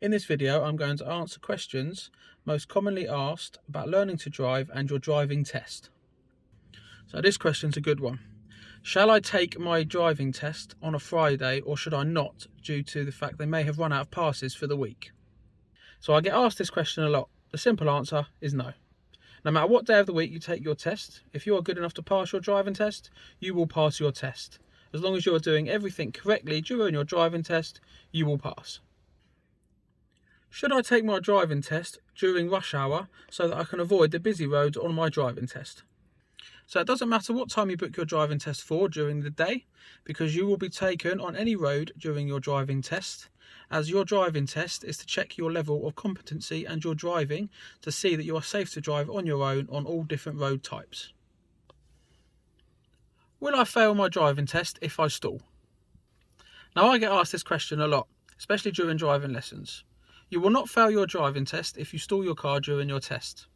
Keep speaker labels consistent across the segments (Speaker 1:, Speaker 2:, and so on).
Speaker 1: In this video, I'm going to answer questions most commonly asked about learning to drive and your driving test. So this question's a good one. Shall I take my driving test on a Friday or should I not, due to the fact they may have run out of passes for the week? So I get asked this question a lot. The simple answer is no. No matter what day of the week you take your test, if you are good enough to pass your driving test, you will pass your test. As long as you are doing everything correctly during your driving test, you will pass. Should I take my driving test during rush hour so that I can avoid the busy roads on my driving test? So it doesn't matter what time you book your driving test for during the day, because you will be taken on any road during your driving test, as your driving test is to check your level of competency and your driving to see that you are safe to drive on your own on all different road types. Will I fail my driving test if I stall? Now I get asked this question a lot, especially during driving lessons. You will not fail your driving test if you stall your car during your test.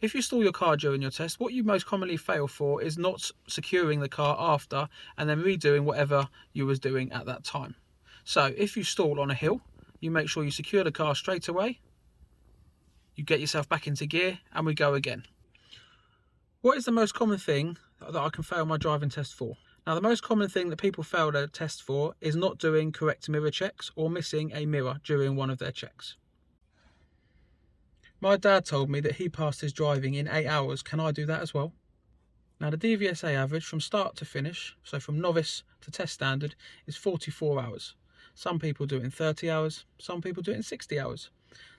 Speaker 1: If you stall your car during your test, what you most commonly fail for is not securing the car after and then redoing whatever you was doing at that time. So if you stall on a hill, you make sure you secure the car straight away, you get yourself back into gear and we go again. What is the most common thing that I can fail my driving test for? Now the most common thing that people fail their test for is not doing correct mirror checks or missing a mirror during one of their checks. My dad told me that he passed his driving in 8 hours. Can I do that as well? Now the DVSA average from start to finish, so from novice to test standard, is 44 hours. Some people do it in 30 hours, some people do it in 60 hours.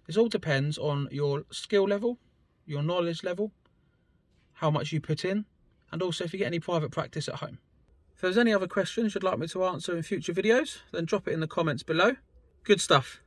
Speaker 1: This all depends on your skill level, your knowledge level, how much you put in, and also if you get any private practice at home. If there's any other questions you'd like me to answer in future videos, then drop it in the comments below. Good stuff.